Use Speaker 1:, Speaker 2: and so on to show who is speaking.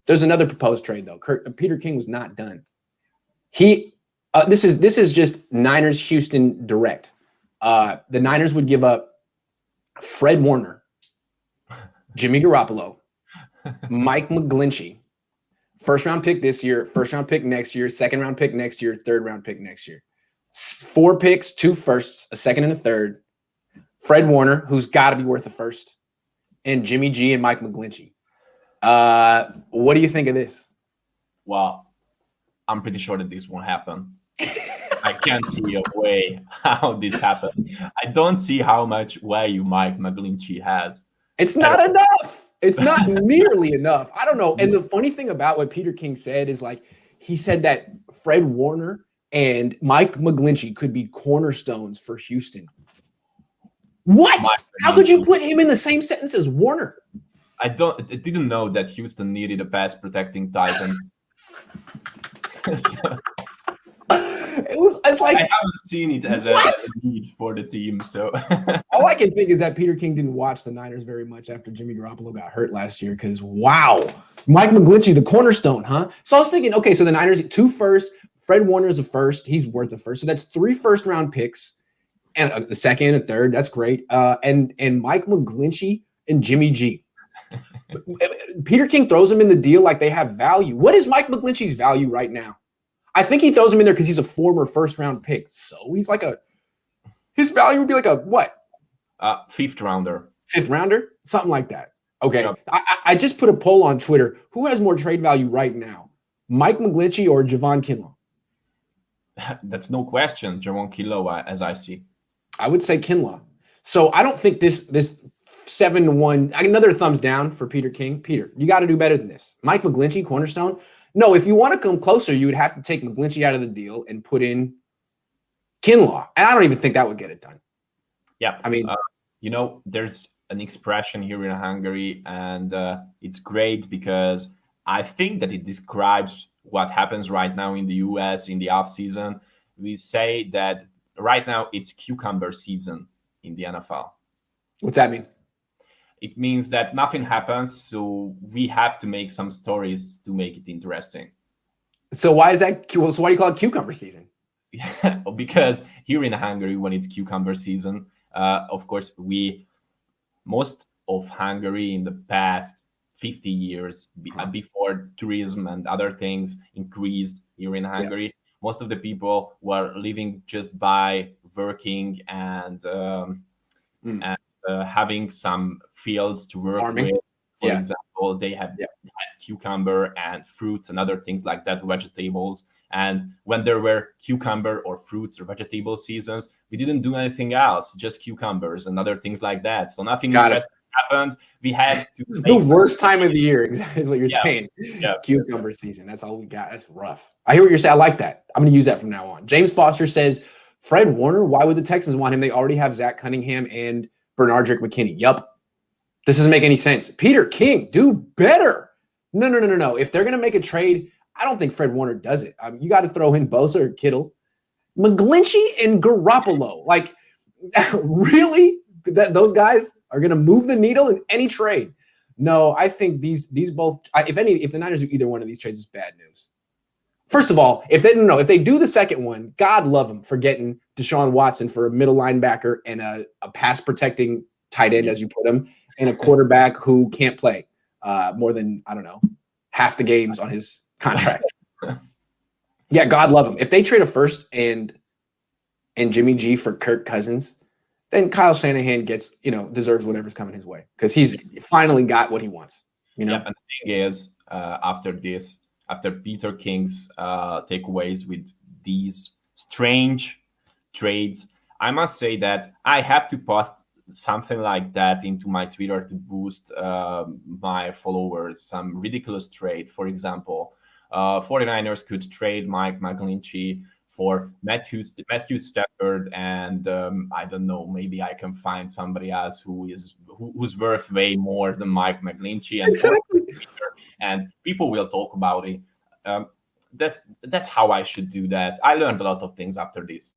Speaker 1: There's another proposed trade though. Peter King was not done. This is just Niners Houston direct. The Niners would give up Fred Warner, Jimmy Garoppolo, Mike McGlinchey, first round pick this year, first round pick next year, second round pick next year, third round pick next year. 4 picks, 2 firsts, a second and a third. Fred Warner, who's got to be worth a first, and Jimmy G and Mike McGlinchey. What do you think of this?
Speaker 2: Well, I'm pretty sure that this won't happen. I can't see a way how this happened. I don't see how much value Mike McGlinchey has.
Speaker 1: It's not enough. It's not nearly enough. I don't know. And the funny thing about what Peter King said is like, he said that Fred Warner and Mike McGlinchey could be cornerstones for Houston. What? How could you put him in the same sentence as Warner?
Speaker 2: I didn't know that Houston needed a pass protecting titan.
Speaker 1: It's like
Speaker 2: I haven't seen it as a need for the team. So
Speaker 1: all I can think is that Peter King didn't watch the Niners very much after Jimmy Garoppolo got hurt last year. Because wow, Mike McGlinchey, the cornerstone, huh? So I was thinking, okay, so the Niners 2 firsts, Fred Warner is a first, he's worth a first, so that's 3 first-round picks, and the second and third, that's great. And Mike McGlinchey and Jimmy G. Peter King throws them in the deal like they have value. What is Mike McGlinchey's value right now? I think he throws him in there because he's a former first-round pick. So he's like his value would be like a what?
Speaker 2: 5th rounder.
Speaker 1: 5th rounder? Something like that. Okay.
Speaker 2: Yeah.
Speaker 1: I just put a poll on Twitter. Who has more trade value right now? Mike McGlinchey or Javon Kinlaw?
Speaker 2: That's no question. Javon Kinlaw, as I see.
Speaker 1: I would say Kinlaw. So I don't think this 7-1, another thumbs down for Peter King. Peter, you got to do better than this. Mike McGlinchey, cornerstone. No, if you want to come closer, you would have to take McGlinchey out of the deal and put in Kinlaw. And I don't even think that would get it done.
Speaker 2: Yeah.
Speaker 1: I mean,
Speaker 2: there's an expression here in Hungary, and it's great because I think that it describes what happens right now in the US in the off season. We say that right now it's cucumber season in the NFL.
Speaker 1: What's that mean?
Speaker 2: It means that nothing happens, so we have to make some stories to make it interesting.
Speaker 1: So why is that? So why do you call it cucumber season?
Speaker 2: Yeah, because here in Hungary, when it's cucumber season, of course, most of Hungary in the past 50 years, before tourism and other things increased here in Hungary, most of the people were living just by working and having some fields to work
Speaker 1: farming
Speaker 2: with. For example, they had cucumber and fruits and other things like that, vegetables. And when there were cucumber or fruits or vegetable seasons, we didn't do anything else, just cucumbers and other things like that. So nothing interesting happened. We had to
Speaker 1: the worst time of the year, exactly what you're saying.
Speaker 2: Yeah.
Speaker 1: Cucumber season. That's all we got. That's rough. I hear what you're saying. I like that. I'm going to use that from now on. James Foster says, Fred Warner, why would the Texans want him? They already have Zach Cunningham and Bernardrick McKinney. Yup. This doesn't make any sense. Peter King, do better. No. If they're going to make a trade, I don't think Fred Warner does it. You got to throw in Bosa or Kittle. McGlinchey and Garoppolo. Like, really? Those guys are going to move the needle in any trade? No, I think these both, if the Niners do either one of these trades, it's bad news. First of all, if they do the second one, God love them for getting Deshaun Watson for a middle linebacker and a pass protecting tight end, as you put him, and a quarterback who can't play more than, I don't know, half the games on his contract. Yeah, God love him. If they trade a first and Jimmy G for Kirk Cousins, then Kyle Shanahan gets, deserves whatever's coming his way because he's finally got what he wants.
Speaker 2: Yeah, and the thing is, after Peter King's takeaways with these strange trades, I must say that I have to post something like that into my Twitter to boost my followers. Some ridiculous trade, for example, 49ers could trade Mike McGlinchey for Matthew Stafford, and I don't know, maybe I can find somebody else who's worth way more than Mike McGlinchey, and people will talk about it. That's how I should do that. I learned a lot of things after this.